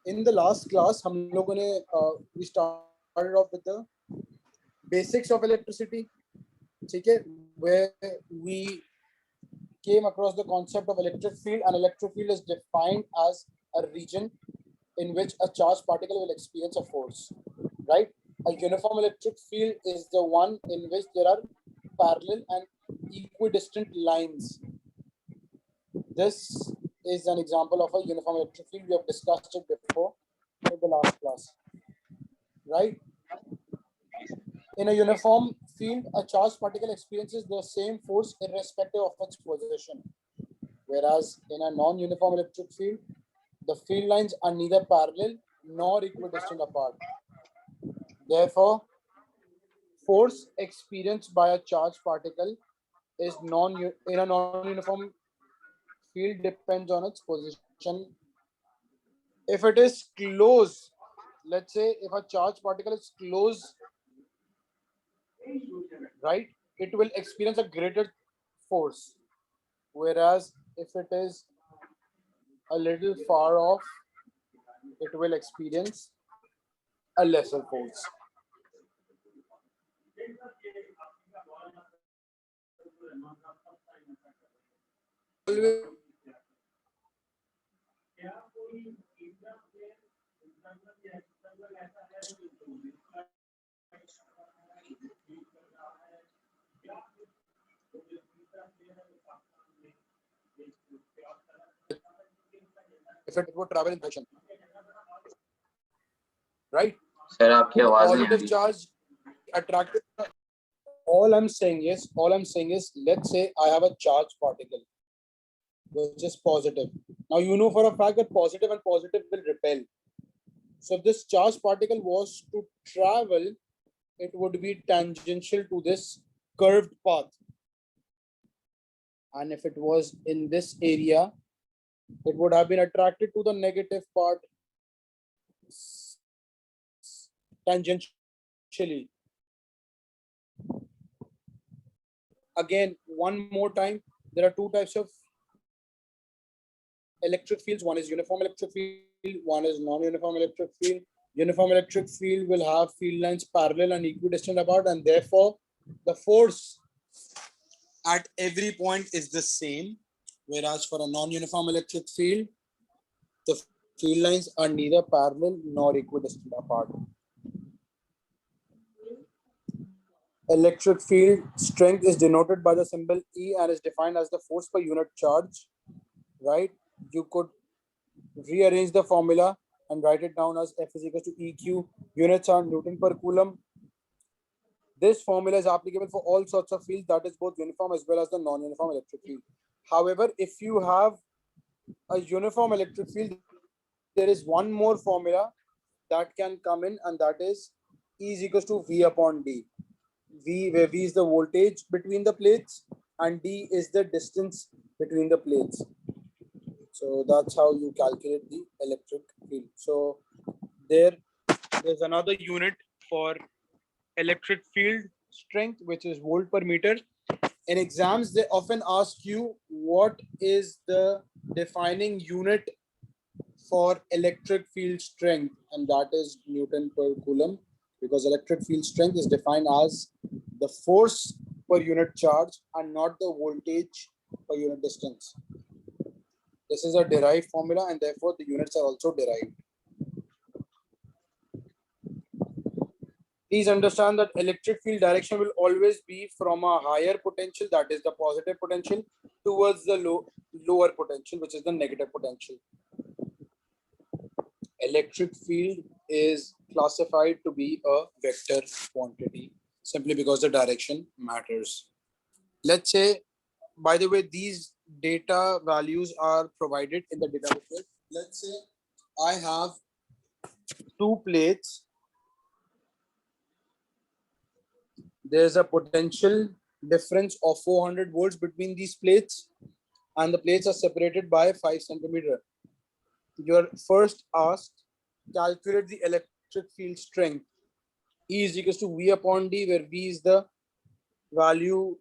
in the last class हम लोगों ने we started off with the basics of electricity, ठीक है, where we came across the concept of electric field. And electric field is defined as a region in which a charged particle will experience a force, right? A uniform electric field is the one in which there are parallel and equidistant lines. This is an example of a uniform electric field. We have discussed it before in the last class, right? In a uniform field, a charged particle experiences the same force irrespective of its position. Whereas in a non-uniform electric field, the field lines are neither parallel nor equidistant apart. Therefore, force experienced by a charged particle is in a non-uniform field depends on its position. If it is close, let's say if a charged particle is close, right, it will experience a greater force. Whereas if it is a little far off, it will experience a lesser force. If it would travel in direction, right? Sir आपकी आवाज नहीं आ Positive रही। charge attracted. All I'm saying is, let's say I have a charged particle which is positive. Now you know for a fact that positive and positive will repel. So if this charged particle was to travel, it would be tangential to this curved path. And if it was in this area, it would have been attracted to the negative part tangentially. Again, one more time, there are two types of electric fields. One is uniform electric field, one is non-uniform electric field. Uniform electric field will have field lines parallel and equidistant apart, and therefore the force at every point is the same. Whereas for a non-uniform electric field, the field lines are neither parallel nor equidistant apart. Electric field strength is denoted by the symbol E and is defined as the force per unit charge, right? You could rearrange the formula and write it down as F is equal to EQ. Units are Newton per Coulomb. This formula is applicable for all sorts of fields, that is both uniform as well as the non-uniform electric field. However, if you have a uniform electric field, there is one more formula that can come in, and that is E is equal to V upon D. V, where V is the voltage between the plates and D is the distance between the plates. So that's how you calculate the electric field. So there's another unit for electric field strength, which is volt per meter. In exams, they often ask you what is the defining unit for electric field strength, and that is Newton per Coulomb, because electric field strength is defined as the force per unit charge and not the voltage per unit distance. This is a derived formula, and therefore the units are also derived. Please understand that electric field direction will always be from a higher potential, that is the positive potential, towards the lower potential, which is the negative potential. Electric field is classified to be a vector quantity simply because the direction matters. Let's say, by the way, these data values are provided in the data booklet. Let's say I have two plates. There's a potential difference of 400 volts between these plates, and the plates are separated by 5 centimeters. You're first asked, calculate the electric field strength. E is equal to V upon D, where V is the value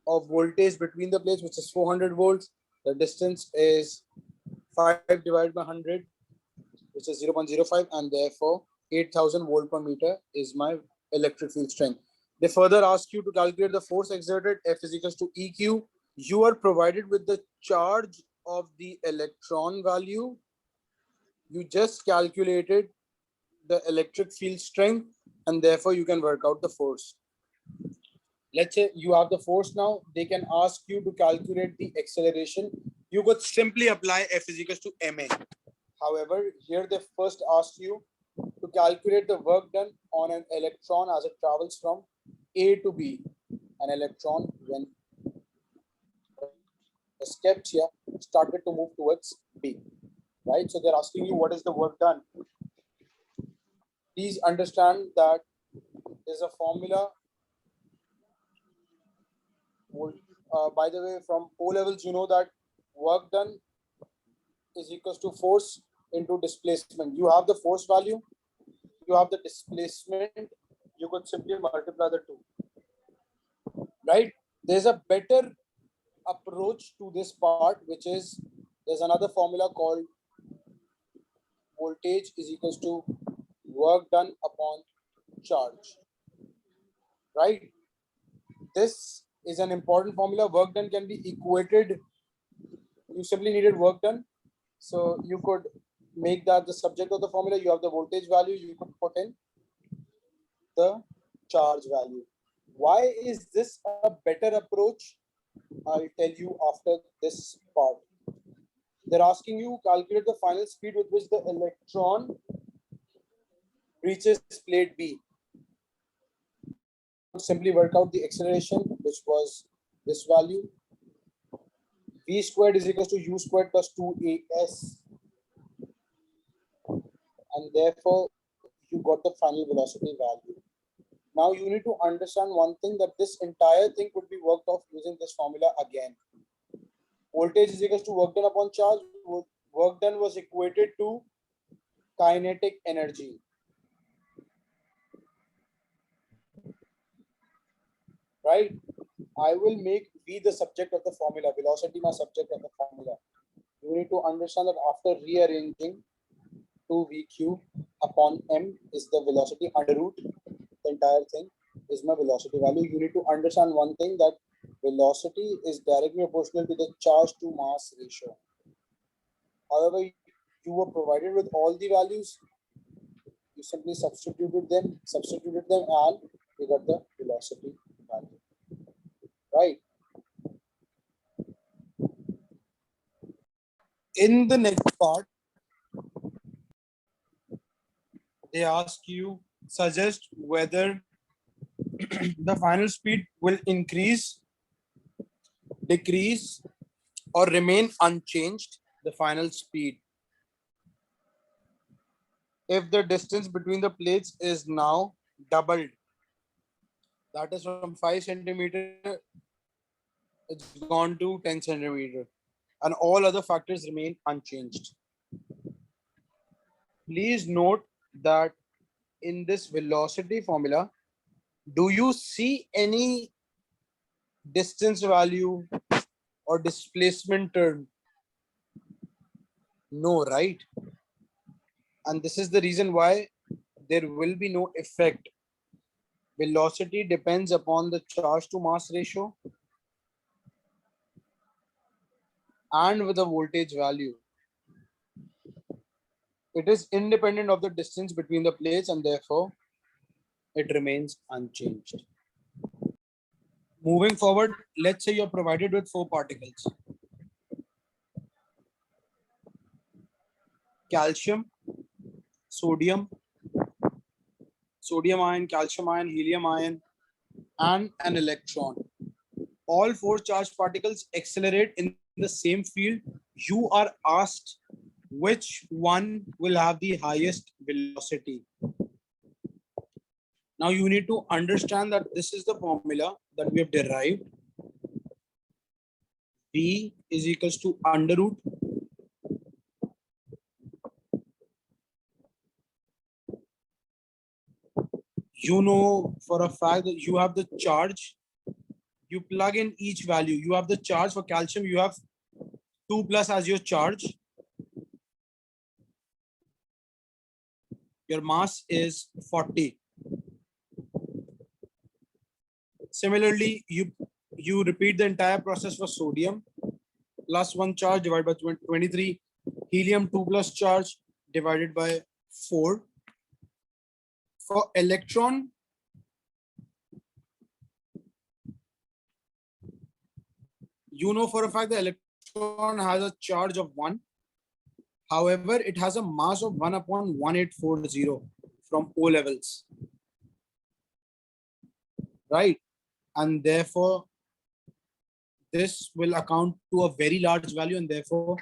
of voltage between the plates, which is 400 volts. The distance is 5 divided by 100. which is 0.05, and therefore 8000 volt per meter is my electric field strength. They further ask you to calculate the force exerted, F is equals to EQ. You are provided with the charge of the electron value. You just calculated the electric field strength, and therefore you can work out the force. Let's say you have the force now. They can ask you to calculate the acceleration. You could simply apply F is equals to ma. However, here they first ask you to calculate the work done on an electron as it travels from A to B. An electron, when escaped here, started to move towards B, right? So they're asking you what is the work done. Please understand that there's a formula. By the way, from O levels, you know that work done is equals to force into displacement. You have the force value, you have the displacement, you could simply multiply the two, right? There's a better approach to this part, which is there's another formula called voltage is equals to work done upon charge, right? This is an important formula. Work done can be equated. You simply needed work done, so you could make that the subject of the formula. You have the voltage value, you could put in the charge value. Why is this a better approach? I'll tell you after this part. They're asking you calculate the final speed with which the electron reaches plate B. Simply work out the acceleration, which was this value. V squared is equal to U squared plus 2AS. And therefore, you got the final velocity value. Now you need to understand one thing, that this entire thing could be worked off using this formula again. Voltage is equal to work done upon charge. Work done was equated to kinetic energy. Right? I will make V the subject of the formula, velocity my subject of the formula. You need to understand that after rearranging 2VQ upon M is the velocity under root, the entire thing is my velocity value. You need to understand one thing, that velocity is directly proportional to the charge to mass ratio. However, you were provided with all the values. You simply substituted them, and you got the velocity value. Right? In the next part, they ask you, suggest whether the final speed will increase, decrease, or remain unchanged, the final speed, if the distance between the plates is now doubled. That is from 5 centimeter, it's gone to 10 centimeter, and all other factors remain unchanged. Please note that in this velocity formula, do you see any distance value or displacement term? No, right? And this is the reason why there will be no effect. Velocity depends upon the charge to mass ratio and with the voltage value. It is independent of the distance between the plates, and therefore it remains unchanged. Moving forward, let's say you're provided with 4 particles: calcium, sodium ion, calcium ion, helium ion, and an electron. All 4 charged particles accelerate in the same field. You are asked which one will have the highest velocity. Now you need to understand that this is the formula that we have derived. V is equals to under root you know for a fact that you have the charge. You plug in each value. You have the charge for calcium. You have 2 plus as your charge. your mass is 40. Similarly, you repeat the entire process for sodium, plus 1 charge divided by 23, helium 2 plus charge divided by 4. For electron, you know for a fact the electron has a charge of 1. However, it has a mass of 1 upon 1840 from O levels, right? And therefore, this will account to a very large value, and therefore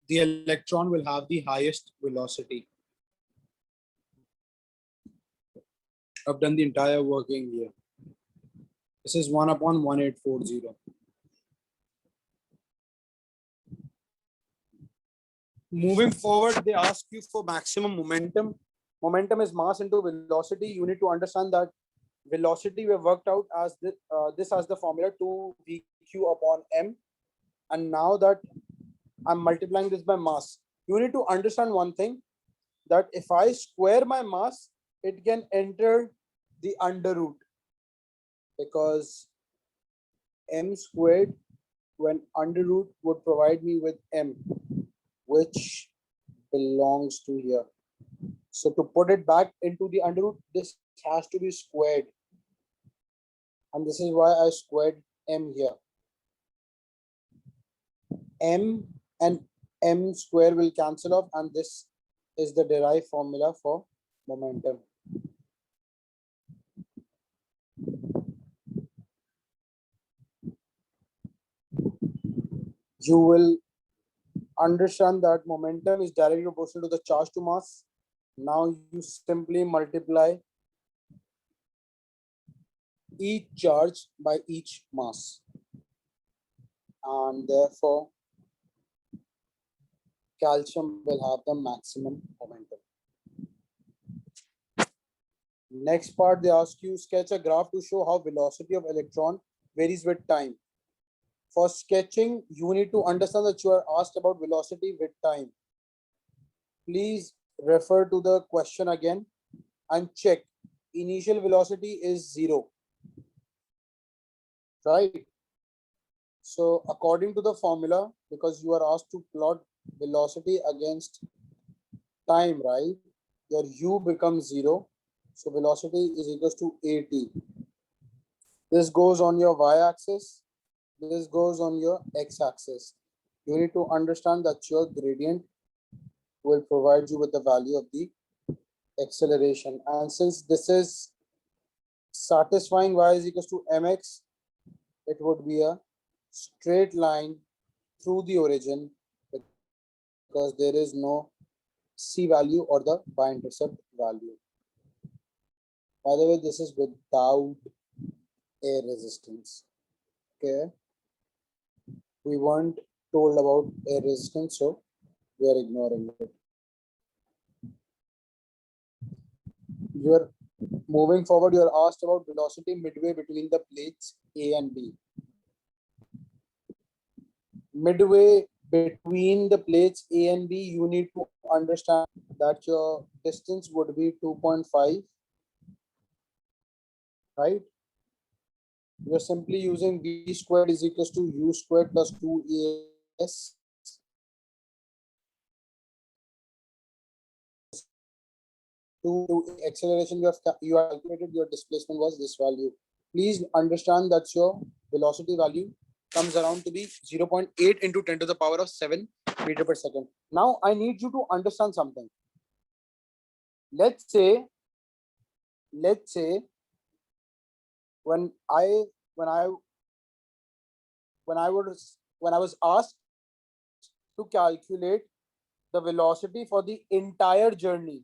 the electron will have the highest velocity. I've done the entire working here. This is 1 upon 1840. Moving forward, they ask you for maximum momentum. Momentum is mass into velocity. You need to understand that velocity we worked out as this as the formula 2vq upon m. And now that I'm multiplying this by mass, you need to understand one thing, that if I square my mass, it can enter the under root, because m squared when under root would provide me with m, which belongs to here. So to put it back into the under root, this has to be squared. And this is why I squared m here. M and m square will cancel off, and this is the derived formula for momentum. You will understand that momentum is directly proportional to the charge to mass. Now you simply multiply each charge by each mass, and therefore calcium will have the maximum momentum. Next part, they ask you sketch a graph to show how velocity of electron varies with time. For sketching, you need to understand that you are asked about velocity with time. Please refer to the question again and check. Initial velocity is 0, right? So according to the formula, because you are asked to plot velocity against time, right? Your u becomes 0. So velocity is equals to at. This goes on your y-axis. This goes on your x-axis. You need to understand that your gradient will provide you with the value of the acceleration. And since this is satisfying y is equals to mx, it would be a straight line through the origin, because there is no c value or the y-intercept value. By the way, this is without air resistance. Okay. We weren't told about air resistance, so we are ignoring it. You're moving forward, you're asked about velocity midway between the plates A and B. Midway between the plates A and B, you need to understand that your distance would be 2.5, right? You're simply using v squared is equals to u squared plus 2as. To acceleration, you have calculated your displacement was this value. Please understand that your velocity value comes around to be 0.8 into 10 to the power of 7 meter per second. Now I need you to understand something. Let's say when I was asked to calculate the velocity for the entire journey,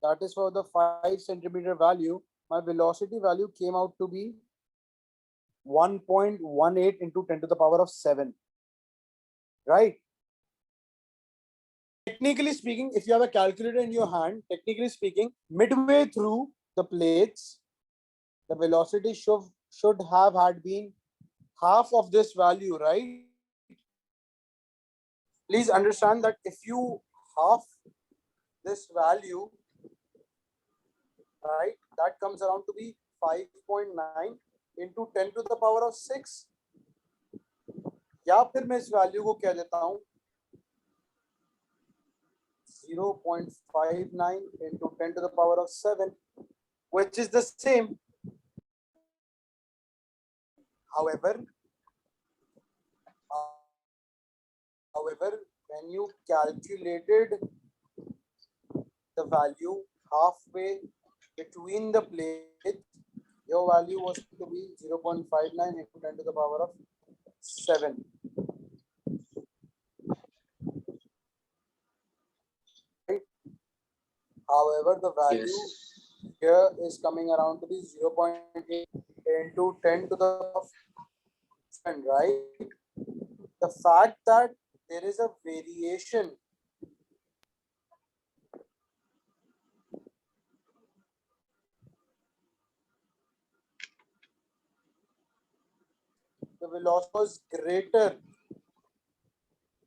that is for the 5 centimeter value, my velocity value came out to be 1.18 into 10 to the power of 7, right? Technically speaking, if you have a calculator in your hand, technically speaking, midway through the plates, the velocity should have had been half of this value, right? Please understand that if you half this value, right? That comes around to be 5.9 into 10 to the power of 6. या फिर मैं इस value को कह देता हूँ 0.59 into 10 to the power of 7, which is the same. However, when you calculated the value halfway between the plates, your value was to be 0.59 into 10 to the power of 7. Right? However, the value here is coming around to be 0.8 into 10 to the power of 7, right? The fact that there is a variation the velocity was greater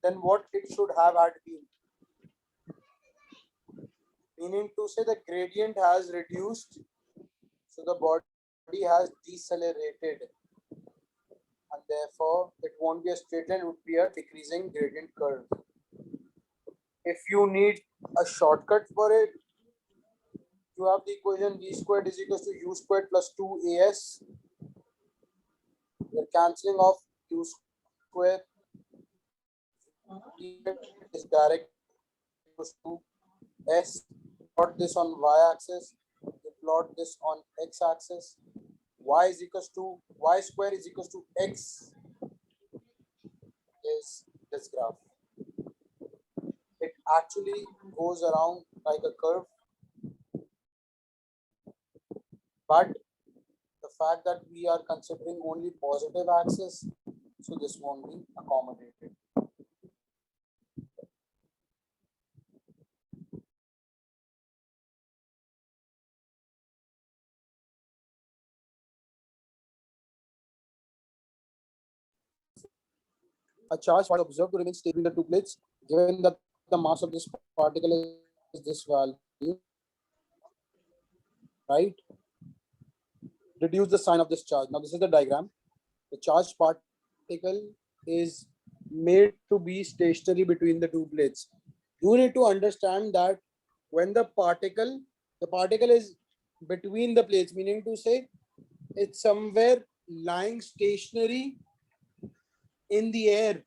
than what it should have had been. Meaning to say the gradient has reduced, so the body has decelerated. And therefore, it won't be a straight line, it would be a decreasing gradient curve. If you need a shortcut for it, you have the equation v squared is equal to u squared plus 2as. We're cancelling off u squared is direct equals to s. Plot this on y-axis. You plot this on x-axis. Y is equals to y square is equals to x is this graph. It actually goes around like a curve, but the fact that we are considering only positive axis, so this won't be accommodated. A charge particle observed to remain stable in the two plates, given that the mass of this particle is this value, right? Reduce the sign of this charge. Now, this is the diagram. The charged particle is made to be stationary between the two plates. You need to understand that when the particle is between the plates, meaning to say it's somewhere lying stationary in the air.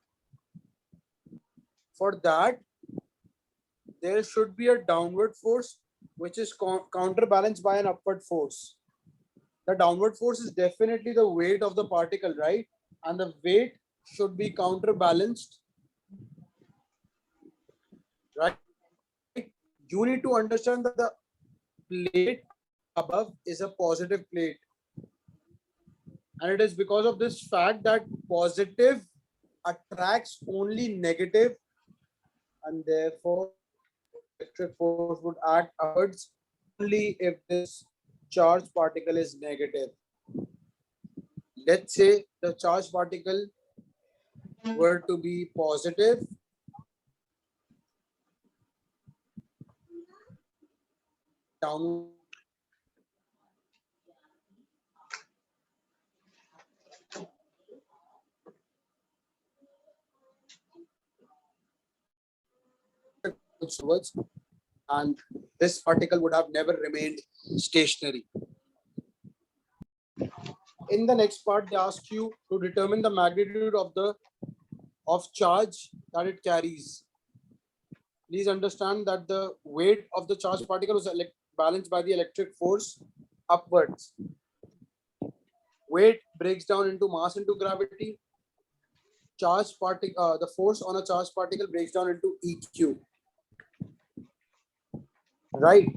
For that, there should be a downward force which is counterbalanced by an upward force. The downward force is definitely the weight of the particle, right? And the weight should be counterbalanced, right? You need to understand that the plate above is a positive plate. And it is because of this fact that positive attracts only negative, and therefore electric force would act upwards only if this charged particle is negative. Let's say the charged particle were to be positive, downward towards, and this particle would have never remained stationary. In the next part, they ask you to determine the magnitude of charge that it carries. Please understand that the weight of the charged particle is balanced by the electric force upwards. Weight breaks down into mass into gravity. The force on a charged particle breaks down into EQ. Right.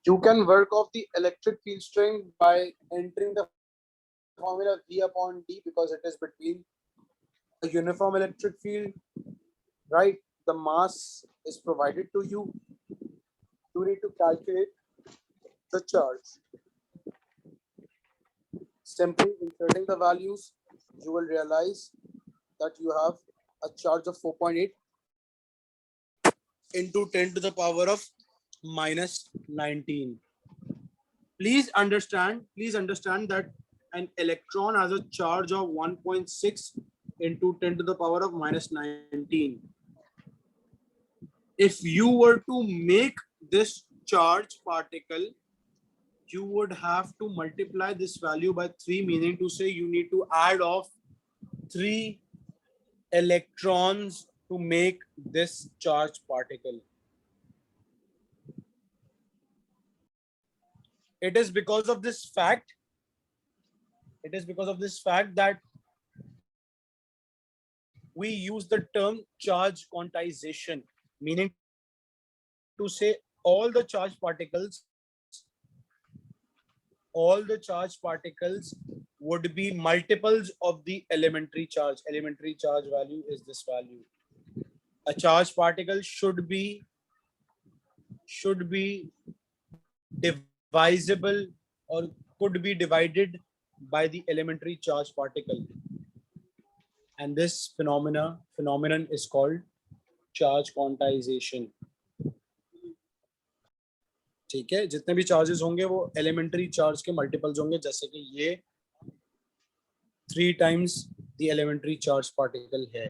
You can work off the electric field strength by entering the formula V upon D, because it is between a uniform electric field, right? The mass is provided to you. You need to calculate the charge. Simply inserting the values, you will realize that you have a charge of 4.8 into 10 to the power of minus 19. Please understand that an electron has a charge of 1.6 into 10 to the power of minus 19. If you were to make this charge particle, you would have to multiply this value by 3, meaning to say you need to add off 3 electrons to make this charged particle. It is because of this fact that we use the term charge quantization, meaning to say all the charged particles would be multiples of the elementary charge. Elementary charge value is this value. A charged particle should be divisible or could be divided by the elementary charge particle, and this phenomenon is called charge quantization. ठीक है, जितने भी charges होंगे वो elementary charge के multiples होंगे, जैसे कि ये 3 times the elementary charge particle है.